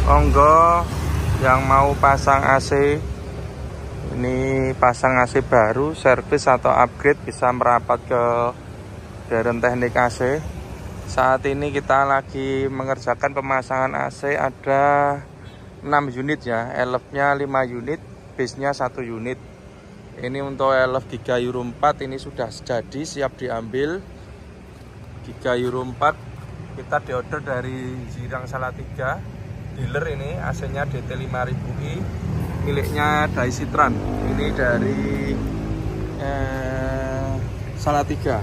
Monggo yang mau pasang AC, ini pasang AC baru, servis atau upgrade bisa merapat ke Deren Teknik AC. Saat ini kita lagi mengerjakan pemasangan AC, ada 6 unit ya, elf-nya 5 unit, base-nya 1 unit. Ini untuk elf Giga Euro 4 ini sudah jadi, siap diambil. Giga Euro 4 kita diorder dari Zirang Salatiga, dealer ini, AC-nya DT 5000i, miliknya Daisitran. Ini dari Salatiga.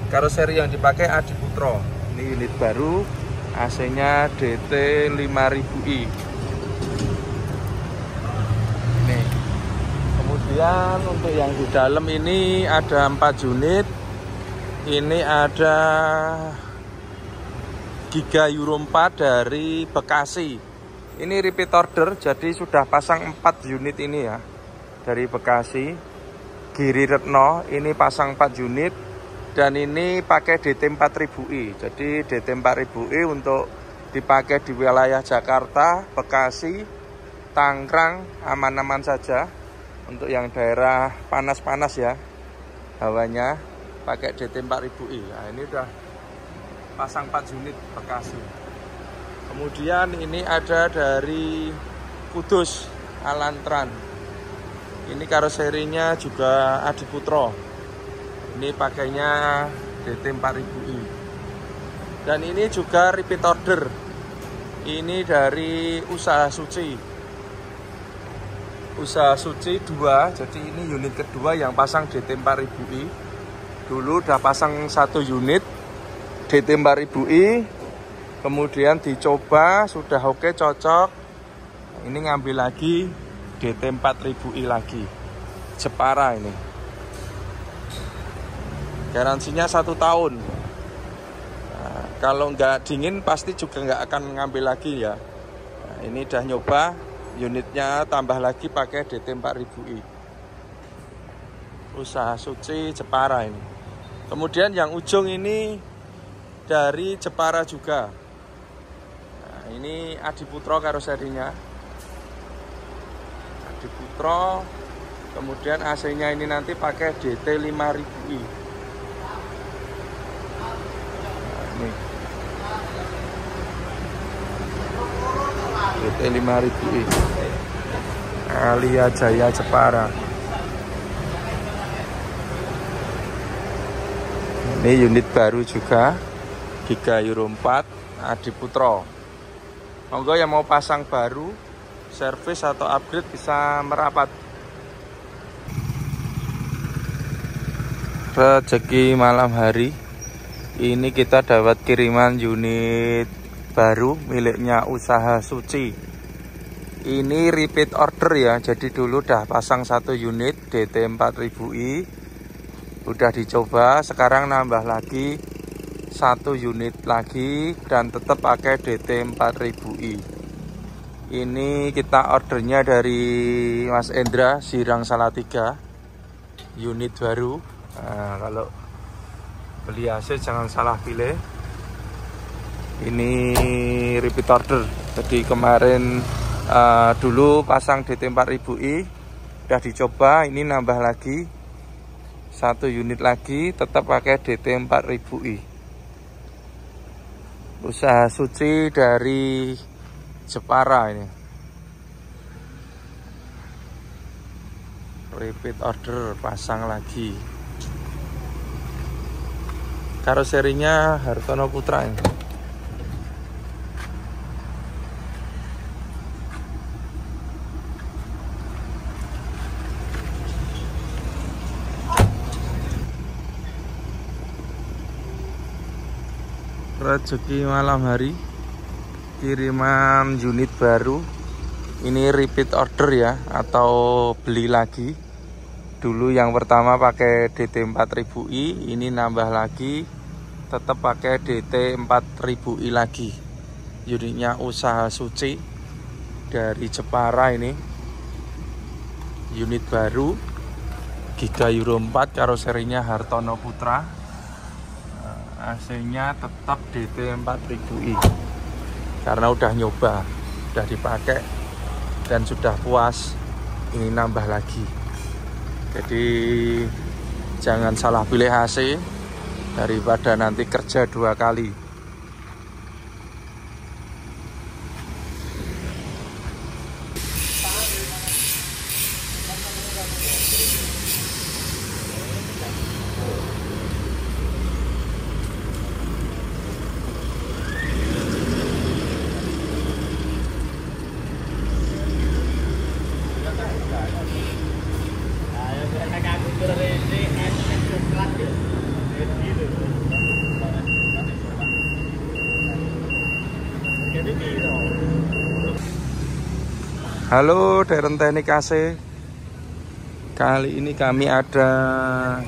Karoseri yang dipakai Adiputro. Ini unit baru, AC-nya DT 5000i. Nih. Kemudian untuk yang di dalam ini ada 4 unit. Ini ada Giga Euro 4 dari Bekasi. Ini repeat order, jadi sudah pasang 4 unit ini ya, dari Bekasi. Giri Retno ini pasang 4 unit, dan ini pakai DT 4000i. Jadi DT 4000i untuk dipakai di wilayah Jakarta, Bekasi, Tangerang, aman-aman saja. Untuk yang daerah panas-panas ya hawanya, pakai DT 4000i. Nah, ini udah pasang 4 unit Bekasi. Kemudian ini ada dari Kudus, Alantran. Ini karoserinya juga Adiputro. Ini pakainya DT 4000i. Dan ini juga repeat order. Ini dari Usaha Suci. Usaha Suci 2, jadi ini unit kedua yang pasang DT 4000i. Dulu udah pasang 1 unit DT 4000i. Kemudian dicoba, sudah oke, cocok. Ini ngambil lagi DT 4000i lagi. Jepara ini. Garansinya 1 tahun. Nah, kalau nggak dingin pasti juga nggak akan ngambil lagi ya. Nah, ini udah nyoba, unitnya tambah lagi pakai DT 4000i. Usaha Suci Jepara ini. Kemudian yang ujung ini dari Jepara juga. Ini Adiputro karoserinya, Adiputro. Kemudian AC-nya ini nanti pakai DT 5000i. Nah, ini DT 5000i, Alia Jaya Jepara. Ini unit baru juga, Giga Euro 4 Adiputro. Monggo yang mau pasang baru, servis atau upgrade bisa merapat. Rezeki malam hari. Ini kita dapat kiriman unit baru miliknya Usaha Suci. Ini repeat order ya. Jadi dulu udah pasang 1 unit DT 4000i. Udah dicoba, sekarang nambah lagi 1 unit lagi dan tetap pakai DT 4000i. Ini kita ordernya dari Mas Endra, Zirang Salatiga, unit baru. Nah, kalau beli AC jangan salah pilih. Ini repeat order. Jadi kemarin dulu pasang DT 4000i, udah dicoba, ini nambah lagi 1 unit lagi, tetap pakai DT 4000i. Usaha Suci dari Jepara ini. Repeat order, pasang lagi. Karoserinya Hartono Putra ini. Rezeki malam hari, kiriman unit baru. Ini repeat order ya, atau beli lagi. Dulu yang pertama pakai DT 4000i, ini nambah lagi, tetap pakai DT 4000i lagi. Unitnya Usaha Suci dari Jepara ini. Unit baru, Giga Euro 4, karoserinya Hartono Putra. AC-nya tetap DT 4000i karena udah nyoba. sudah dipakai dan sudah puas, ini nambah lagi. Jadi jangan salah pilih AC daripada nanti kerja 2 kali. Halo Deren Teknik AC. Kali ini kami ada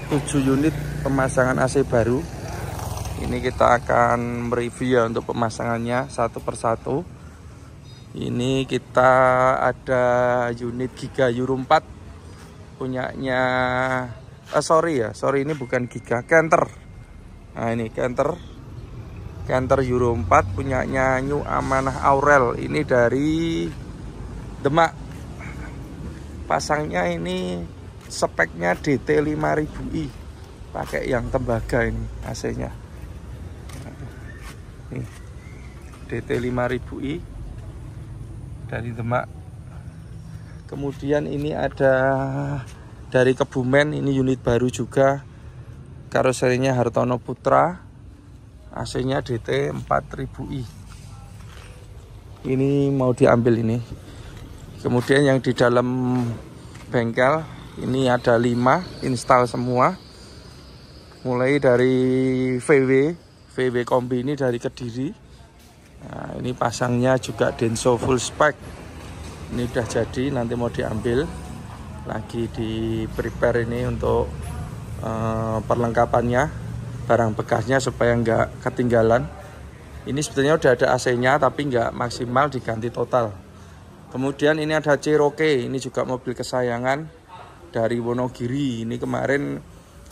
7 unit pemasangan AC baru. Ini kita akan mereview ya untuk pemasangannya satu persatu. Ini kita ada unit Giga Euro 4 punyanya sorry ini bukan Giga, Canter. Nah ini Canter Euro 4 punyanya New Amanah Aurel. Ini dari Demak. Pasangnya ini speknya DT 5000i, pakai yang tembaga ini AC-nya. Nih, DT 5000i dari Demak. Kemudian ini ada dari Kebumen, ini unit baru juga, karoserinya Hartono Putra, AC-nya DT 4000i. Ini mau diambil ini. Kemudian yang di dalam bengkel ini ada 5 install semua, mulai dari VW kombi ini dari Kediri. Nah, ini pasangnya juga Denso full spec. Ini udah jadi, nanti mau diambil lagi, di prepare ini untuk perlengkapannya, barang bekasnya supaya nggak ketinggalan. Ini sebetulnya udah ada AC-nya tapi nggak maksimal, diganti total. Kemudian ini ada Cherokee, ini juga mobil kesayangan dari Wonogiri. Ini kemarin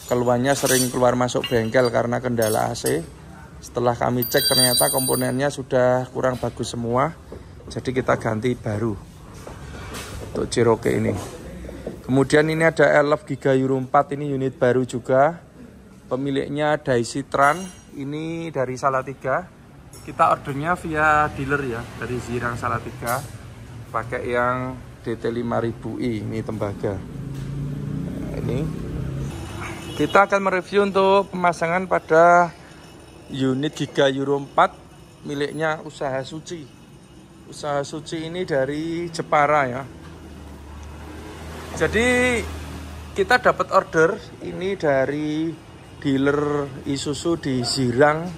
keluarnya sering keluar masuk bengkel karena kendala AC. Setelah kami cek ternyata komponennya sudah kurang bagus semua, jadi kita ganti baru untuk Cherokee ini. Kemudian ini ada Elf Giga Euro 4, ini unit baru juga. Pemiliknya Daisy Tran, ini dari Salatiga. Kita ordernya via dealer ya, dari Zirang Salatiga. Pakai yang DT 5000i, ini tembaga. Nah, ini kita akan mereview untuk pemasangan pada unit Giga Euro 4 miliknya Usaha Suci. Usaha Suci ini dari Jepara ya. Jadi kita dapat order ini dari dealer Isuzu di Zirang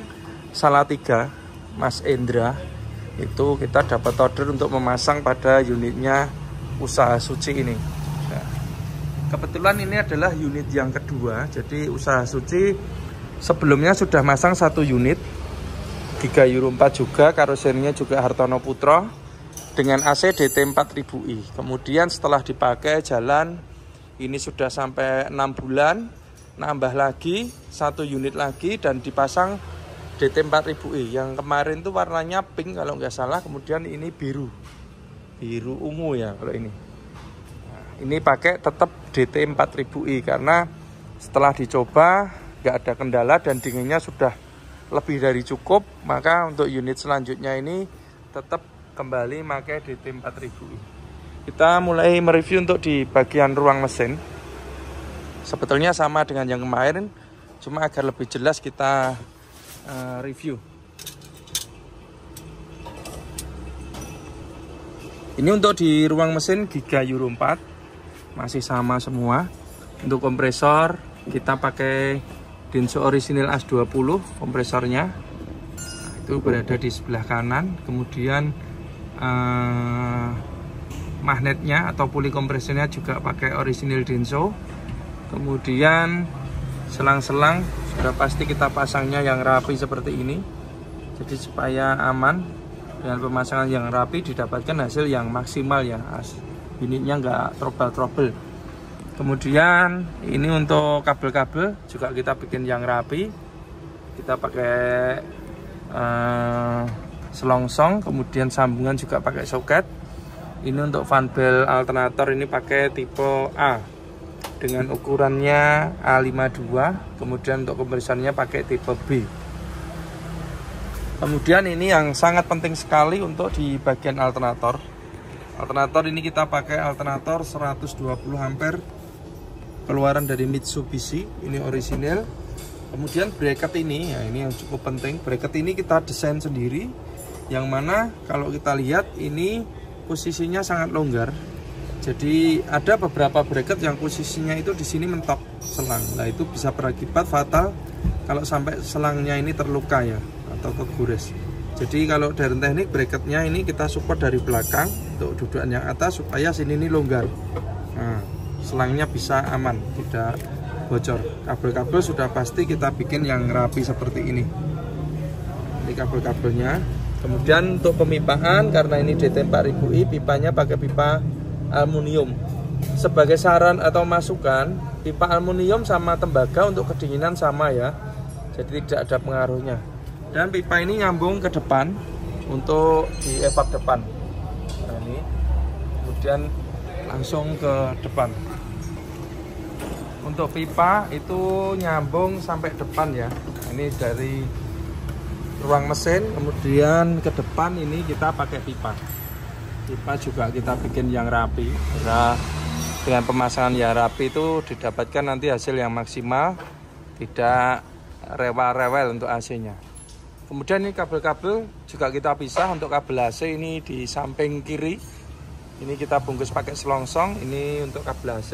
Salatiga, Mas Endra. Itu kita dapat order untuk memasang pada unitnya Usaha Suci ini. Nah, kebetulan ini adalah unit yang kedua. Jadi Usaha Suci sebelumnya sudah masang 1 unit Giga Euro 4 juga, karoserinya juga Hartono Putra dengan AC DT 4000i. Kemudian setelah dipakai jalan, ini sudah sampai 6 bulan, nambah lagi 1 unit lagi dan dipasang DT 4000i. Yang kemarin tuh warnanya pink kalau nggak salah, kemudian ini biru ungu ya kalau ini. Nah, ini pakai tetap DT 4000i karena setelah dicoba nggak ada kendala dan dinginnya sudah lebih dari cukup, maka untuk unit selanjutnya ini tetap kembali pakai DT 4000i. Kita mulai mereview untuk di bagian ruang mesin. Sebetulnya sama dengan yang kemarin, cuma agar lebih jelas kita review. Ini untuk di ruang mesin Giga Euro 4 masih sama semua. Untuk kompresor kita pakai Denso orisinil AS20 kompresornya. Nah, itu berada di sebelah kanan. Kemudian magnetnya atau puli kompresornya juga pakai orisinil Denso. Kemudian selang-selang sudah pasti kita pasangnya yang rapi seperti ini. Jadi supaya aman, dengan pemasangan yang rapi didapatkan hasil yang maksimal ya. Unitnya nggak trouble. Kemudian ini untuk kabel-kabel juga kita bikin yang rapi. Kita pakai selongsong, kemudian sambungan juga pakai soket. Ini untuk fan belt alternator ini pakai tipe A dengan ukurannya A52, kemudian untuk kompresornya pakai tipe B. Kemudian ini yang sangat penting sekali untuk di bagian alternator. Alternator ini kita pakai alternator 120 ampere keluaran dari Mitsubishi, ini orisinil. Kemudian bracket ini, ya ini yang cukup penting. Bracket ini kita desain sendiri, yang mana kalau kita lihat ini posisinya sangat longgar. Jadi ada beberapa bracket yang posisinya itu di sini mentok selang. Nah itu bisa berakibat fatal kalau sampai selangnya ini terluka ya, atau kegores. Jadi kalau dari teknik bracketnya ini kita support dari belakang untuk dudukan yang atas supaya sini ini longgar. Nah, selangnya bisa aman, tidak bocor. Kabel-kabel sudah pasti kita bikin yang rapi seperti ini. Ini kabel-kabelnya. Kemudian untuk pemipaan, karena ini DT4000i, pipanya pakai pipa aluminium. Sebagai saran atau masukan, pipa aluminium sama tembaga untuk kedinginan sama ya, jadi tidak ada pengaruhnya. Dan pipa ini nyambung ke depan untuk di evap depan. Nah ini, kemudian langsung ke depan. Untuk pipa itu nyambung sampai depan ya. Ini dari ruang mesin, kemudian ke depan ini kita pakai pipa. Pipa juga kita bikin yang rapi. Nah, dengan pemasangan yang rapi itu didapatkan nanti hasil yang maksimal, tidak rewel-rewel untuk AC-nya. Kemudian ini kabel-kabel juga kita pisah. Untuk kabel AC ini di samping kiri. Ini kita bungkus pakai selongsong. Ini untuk kabel AC.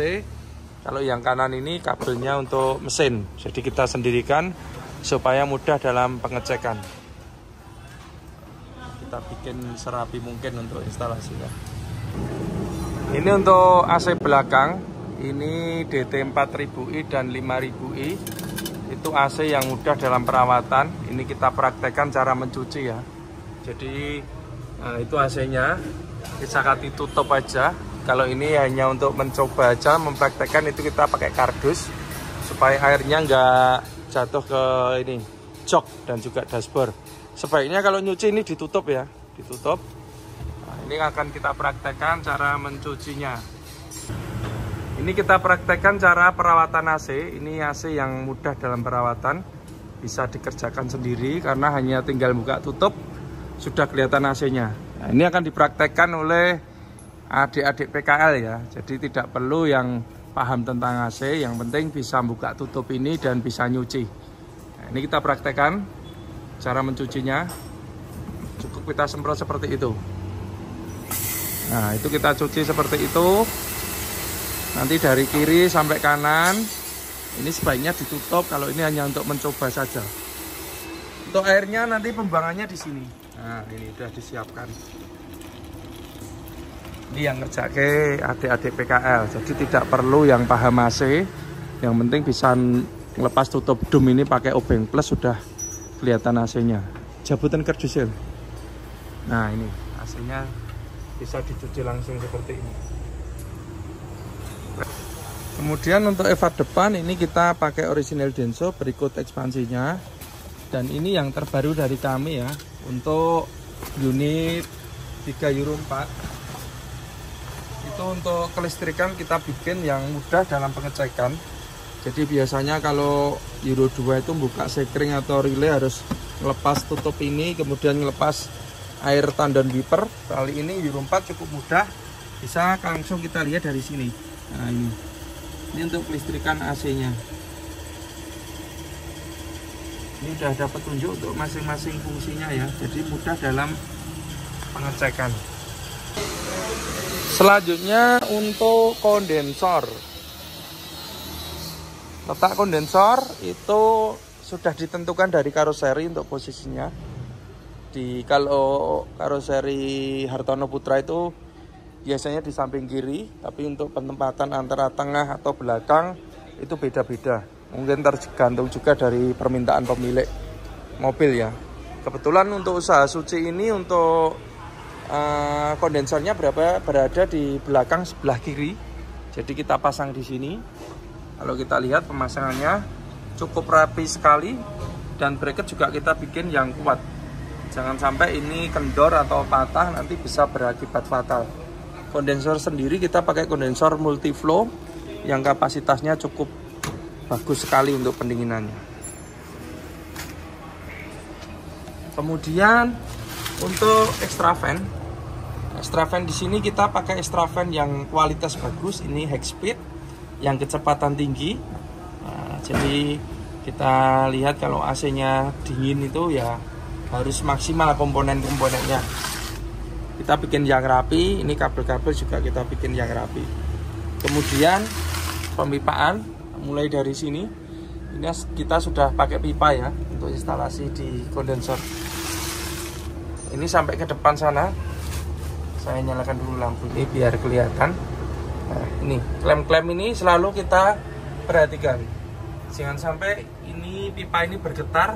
Kalau yang kanan ini kabelnya untuk mesin, jadi kita sendirikan supaya mudah dalam pengecekan. Kita bikin serapi mungkin untuk instalasinya. Ini untuk AC belakang, ini DT4000i dan 5000i. Itu AC yang mudah dalam perawatan. Ini kita praktekkan cara mencuci ya. Jadi itu AC-nya, disakati tutup aja. Kalau ini hanya untuk mencoba aja, mempraktekkan, itu kita pakai kardus supaya airnya nggak jatuh ke ini jok dan juga dashboard. Sebaiknya kalau nyuci ini ditutup ya, ditutup. Nah, ini akan kita praktekkan cara mencucinya. Ini kita praktekkan cara perawatan AC. Ini AC yang mudah dalam perawatan, bisa dikerjakan sendiri karena hanya tinggal buka tutup sudah kelihatan AC-nya. Nah, ini akan dipraktekkan oleh adik-adik PKL ya, jadi tidak perlu yang paham tentang AC, yang penting bisa buka tutup ini dan bisa nyuci. Nah, ini kita praktekkan cara mencucinya, cukup kita semprot seperti itu. Nah itu kita cuci seperti itu, nanti dari kiri sampai kanan. Ini sebaiknya ditutup kalau ini hanya untuk mencoba saja. Untuk airnya nanti pembuangannya di sini. Nah ini sudah disiapkan. Ini yang ngerjake adik-adik PKL, jadi tidak perlu yang paham AC, yang penting bisa ngelepas tutup dum ini pakai obeng plus sudah kelihatan AC-nya. Jabutan kardus. Nah ini AC-nya bisa dicuci langsung seperti ini. Kemudian untuk evap depan ini kita pakai original Denso, berikut ekspansinya. Dan ini yang terbaru dari kami ya, untuk unit 3 Euro 4. Itu untuk kelistrikan kita bikin yang mudah dalam pengecekan. Jadi biasanya kalau Euro 2 itu buka sekring atau relay harus lepas tutup ini, kemudian lepas air tandon wiper. Kali ini Euro 4 cukup mudah, bisa langsung kita lihat dari sini. Nah ini untuk kelistrikan AC-nya. Ini udah ada petunjuk untuk masing-masing fungsinya ya, jadi mudah dalam pengecekan. Selanjutnya untuk kondensor. Letak kondensor itu sudah ditentukan dari karoseri untuk posisinya. Kalau karoseri Hartono Putra itu biasanya di samping kiri, tapi untuk penempatan antara tengah atau belakang itu beda-beda. Mungkin tergantung juga dari permintaan pemilik mobil ya. Kebetulan untuk usaha Suci ini untuk kondensornya berada di belakang sebelah kiri, jadi kita pasang di sini. Kalau kita lihat pemasangannya cukup rapi sekali, dan bracket juga kita bikin yang kuat. Jangan sampai ini kendor atau patah, nanti bisa berakibat fatal. Kondensor sendiri kita pakai kondensor multiflow yang kapasitasnya cukup bagus sekali untuk pendinginannya. Kemudian untuk extra fan di sini kita pakai extra fan yang kualitas bagus. Ini high speed yang kecepatan tinggi. Nah, jadi kita lihat kalau AC-nya dingin itu ya harus maksimal komponen-komponennya. Kita bikin yang rapi. Ini kabel-kabel juga kita bikin yang rapi. Kemudian pemipaan mulai dari sini. Ini kita sudah pakai pipa ya untuk instalasi di kondensor. Ini sampai ke depan sana. Saya nyalakan dulu lampu ini biar kelihatan. Nah, ini klem-klem ini selalu kita perhatikan. Jangan sampai ini pipa ini bergetar.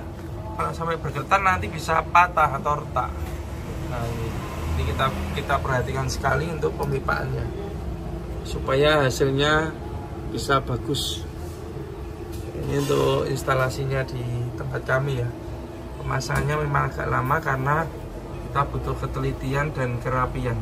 Kalau sampai bergetar nanti bisa patah atau retak. Nah, ini kita perhatikan sekali untuk pemipaannya supaya hasilnya bisa bagus. Ini untuk instalasinya di tempat kami ya. Pemasangannya memang agak lama karena kita butuh ketelitian dan kerapian.